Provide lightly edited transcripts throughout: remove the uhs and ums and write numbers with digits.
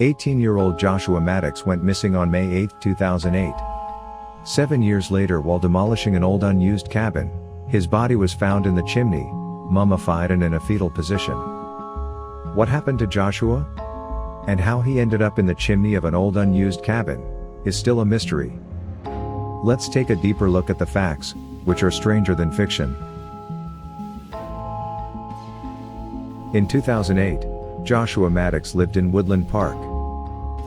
18-year-old Joshua Maddux went missing on May 8, 2008. 7 years later, while demolishing an old unused cabin, his body was found in the chimney, mummified and in a fetal position. What happened to Joshua? And how he ended up in the chimney of an old unused cabin is still a mystery. Let's take a deeper look at the facts, which are stranger than fiction. In 2008, Joshua Maddux lived in Woodland Park,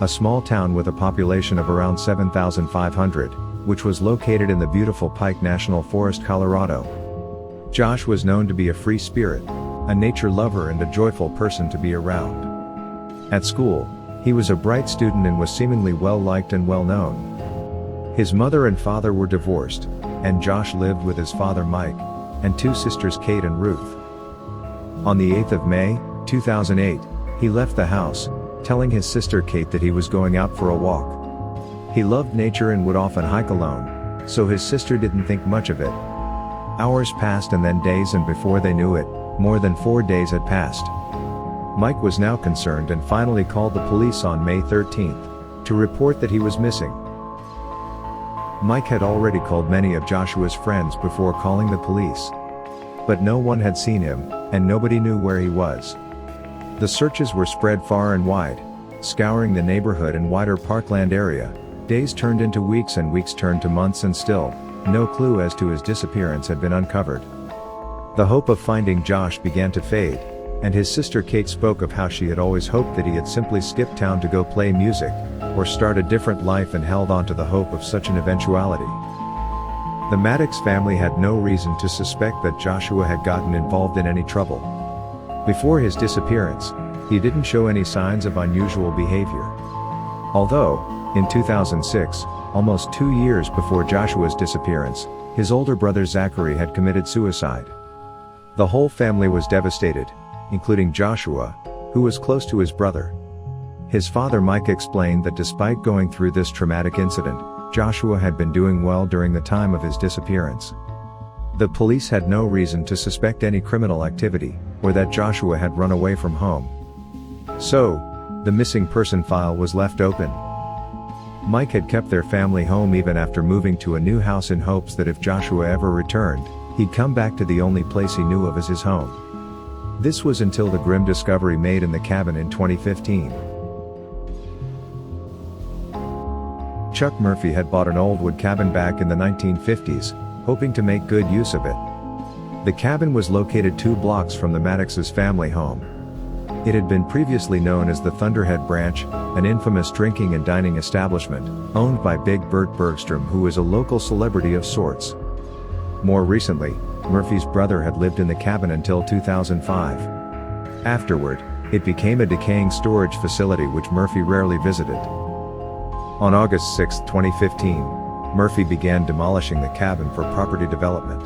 a small town with a population of around 7,500, which was located in the beautiful Pike National Forest, Colorado. Josh was known to be a free spirit, a nature lover and a joyful person to be around. At school, he was a bright student and was seemingly well-liked and well-known. His mother and father were divorced, and Josh lived with his father Mike, and two sisters Kate and Ruth. On the 8th of May, 2008, he left the house, telling his sister Kate that he was going out for a walk. He loved nature and would often hike alone, so his sister didn't think much of it. Hours passed and then days, and before they knew it, more than 4 days had passed. Mike was now concerned and finally called the police on May 13th, to report that he was missing. Mike had already called many of Joshua's friends before calling the police. But no one had seen him, and nobody knew where he was. The searches were spread far and wide, scouring the neighborhood and wider parkland area. Days turned into weeks and weeks turned to months, and still, no clue as to his disappearance had been uncovered. The hope of finding Josh began to fade, and his sister Kate spoke of how she had always hoped that he had simply skipped town to go play music, or start a different life, and held on to the hope of such an eventuality. The Maddux family had no reason to suspect that Joshua had gotten involved in any trouble. Before his disappearance, he didn't show any signs of unusual behavior. Although, in 2006, almost 2 years before Joshua's disappearance, his older brother Zachary had committed suicide. The whole family was devastated, including Joshua, who was close to his brother. His father Mike explained that despite going through this traumatic incident, Joshua had been doing well during the time of his disappearance. The police had no reason to suspect any criminal activity, or that Joshua had run away from home. So, the missing person file was left open. Mike had kept their family home even after moving to a new house in hopes that if Joshua ever returned, he'd come back to the only place he knew of as his home. This was until the grim discovery made in the cabin in 2015. Chuck Murphy had bought an old wood cabin back in the 1950s, hoping to make good use of it. The cabin was located 2 blocks from the Maddux's family home. It had been previously known as the Thunderhead Branch, an infamous drinking and dining establishment, owned by Big Bert Bergstrom, who was a local celebrity of sorts. More recently, Murphy's brother had lived in the cabin until 2005. Afterward, it became a decaying storage facility which Murphy rarely visited. On August 6, 2015, Murphy began demolishing the cabin for property development.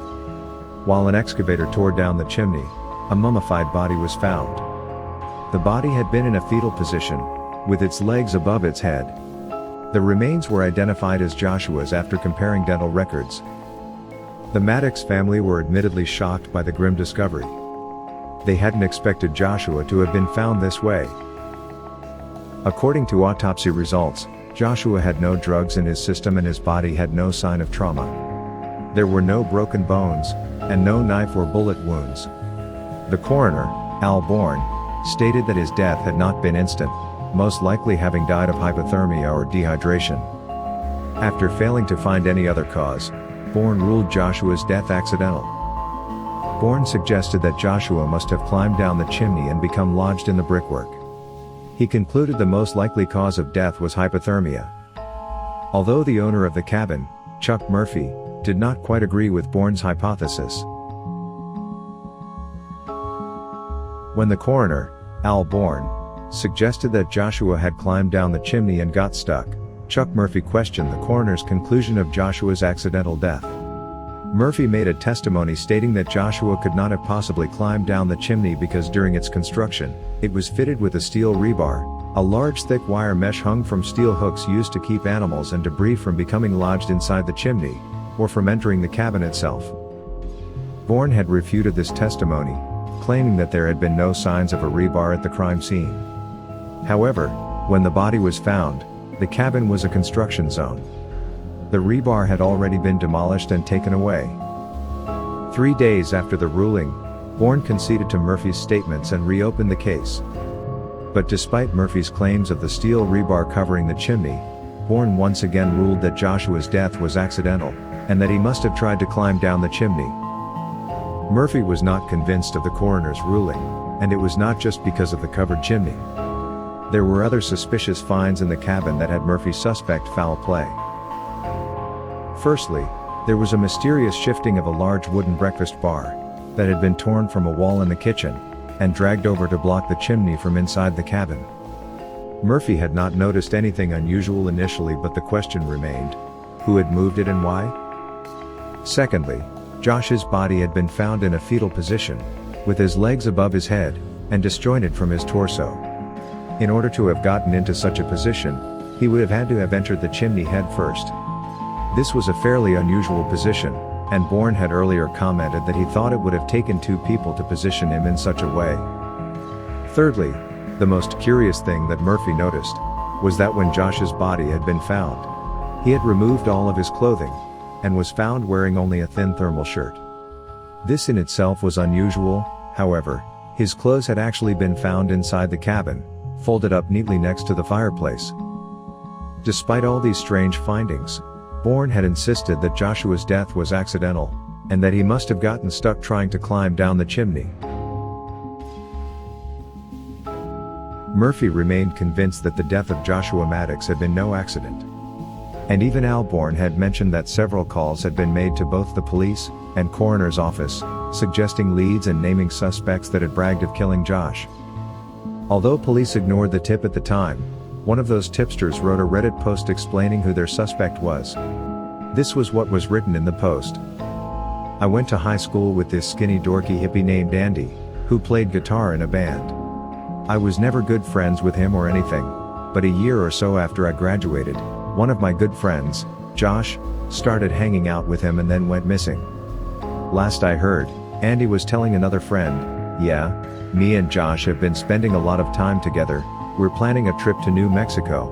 While an excavator tore down the chimney, a mummified body was found. The body had been in a fetal position, with its legs above its head. The remains were identified as Joshua's after comparing dental records. The Maddux family were admittedly shocked by the grim discovery. They hadn't expected Joshua to have been found this way. According to autopsy results, Joshua had no drugs in his system and his body had no sign of trauma. There were no broken bones, and no knife or bullet wounds. The coroner, Al Bourne, stated that his death had not been instant, most likely having died of hypothermia or dehydration. After failing to find any other cause, Bourne ruled Joshua's death accidental. Bourne suggested that Joshua must have climbed down the chimney and become lodged in the brickwork. He concluded the most likely cause of death was hypothermia. Although the owner of the cabin, Chuck Murphy, did not quite agree with Bourne's hypothesis. When the coroner, Al Bourne, suggested that Joshua had climbed down the chimney and got stuck, Chuck Murphy questioned the coroner's conclusion of Joshua's accidental death. Murphy made a testimony stating that Joshua could not have possibly climbed down the chimney because during its construction, it was fitted with a steel rebar, a large thick wire mesh hung from steel hooks used to keep animals and debris from becoming lodged inside the chimney, or from entering the cabin itself. Bourne had refuted this testimony, claiming that there had been no signs of a rebar at the crime scene. However, When the body was found, the cabin was a construction zone. The rebar had already been demolished and taken away. 3 days after the ruling, Bourne conceded to Murphy's statements and reopened the case. But despite Murphy's claims of the steel rebar covering the chimney, Bourne once again ruled that Joshua's death was accidental, and that he must have tried to climb down the chimney. Murphy was not convinced of the coroner's ruling, and it was not just because of the covered chimney. There were other suspicious finds in the cabin that had Murphy suspect foul play. Firstly, there was a mysterious shifting of a large wooden breakfast bar that had been torn from a wall in the kitchen and dragged over to block the chimney from inside the cabin. Murphy had not noticed anything unusual initially, but the question remained: who had moved it and why? Secondly, Josh's body had been found in a fetal position, with his legs above his head, and disjointed from his torso. In order to have gotten into such a position, he would have had to have entered the chimney head first. This was a fairly unusual position, and Bourne had earlier commented that he thought it would have taken 2 people to position him in such a way. Thirdly, the most curious thing that Murphy noticed was that when Josh's body had been found, he had removed all of his clothing, and was found wearing only a thin thermal shirt. This in itself was unusual. However, his clothes had actually been found inside the cabin, folded up neatly next to the fireplace. Despite all these strange findings, Bourne had insisted that Joshua's death was accidental, and that he must have gotten stuck trying to climb down the chimney. Murphy remained convinced that the death of Joshua Maddux had been no accident. And even Al Bourne had mentioned that several calls had been made to both the police and coroner's office, suggesting leads and naming suspects that had bragged of killing Josh. Although police ignored the tip at the time, one of those tipsters wrote a Reddit post explaining who their suspect was. This was what was written in the post. "I went to high school with this skinny dorky hippie named Andy, who played guitar in a band. I was never good friends with him or anything, but a year or so after I graduated, one of my good friends, Josh, started hanging out with him and then went missing. Last I heard, Andy was telling another friend, 'Yeah, me and Josh have been spending a lot of time together, we're planning a trip to New Mexico.'"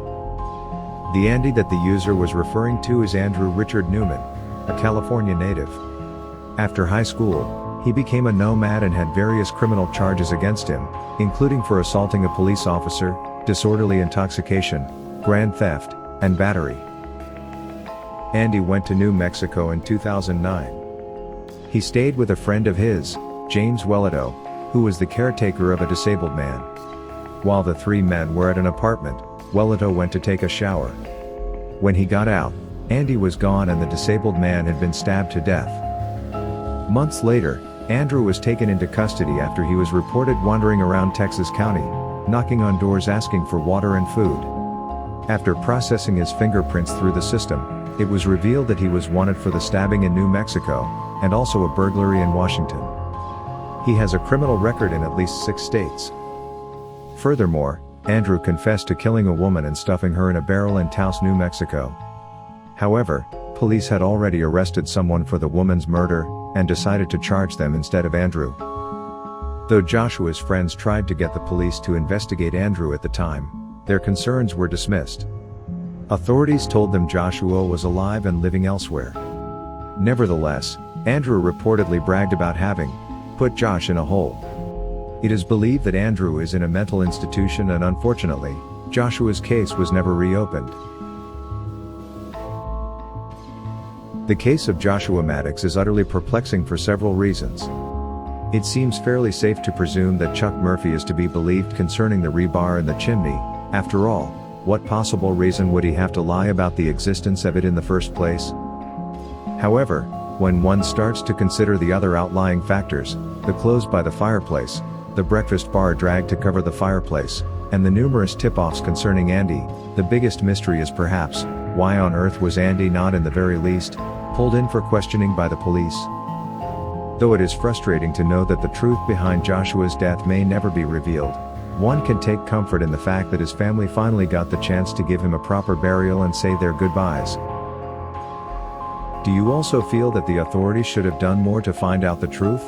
The Andy that the user was referring to is Andrew Richard Newman, a California native. After high school, he became a nomad and had various criminal charges against him, including for assaulting a police officer, disorderly intoxication, grand theft, and battery. Andy went to New Mexico in 2009. He stayed with a friend of his, James Wellito, who was the caretaker of a disabled man. While the 3 men were at an apartment, Wellito went to take a shower. When he got out, Andy was gone and the disabled man had been stabbed to death. Months later, Andrew was taken into custody after he was reported wandering around Texas County, knocking on doors asking for water and food. After processing his fingerprints through the system, it was revealed that he was wanted for the stabbing in New Mexico, and also a burglary in Washington. He has a criminal record in at least 6 states. Furthermore, Andrew confessed to killing a woman and stuffing her in a barrel in Taos, New Mexico. However, police had already arrested someone for the woman's murder, and decided to charge them instead of Andrew. Though Joshua's friends tried to get the police to investigate Andrew at the time, their concerns were dismissed. Authorities told them Joshua was alive and living elsewhere. Nevertheless, Andrew reportedly bragged about having put Josh in a hole. It is believed that Andrew is in a mental institution, and unfortunately, Joshua's case was never reopened. The case of Joshua Maddux is utterly perplexing for several reasons. It seems fairly safe to presume that Chuck Murphy is to be believed concerning the rebar in the chimney. After all, what possible reason would he have to lie about the existence of it in the first place? However, when one starts to consider the other outlying factors, the clothes by the fireplace, the breakfast bar dragged to cover the fireplace, and the numerous tip-offs concerning Andy, the biggest mystery is perhaps, why on earth was Andy not, in the very least, pulled in for questioning by the police? Though it is frustrating to know that the truth behind Joshua's death may never be revealed, one can take comfort in the fact that his family finally got the chance to give him a proper burial and say their goodbyes. Do you also feel that the authorities should have done more to find out the truth?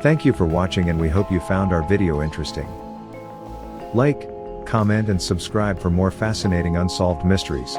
Thank you for watching, and we hope you found our video interesting. Like, comment and subscribe for more fascinating unsolved mysteries.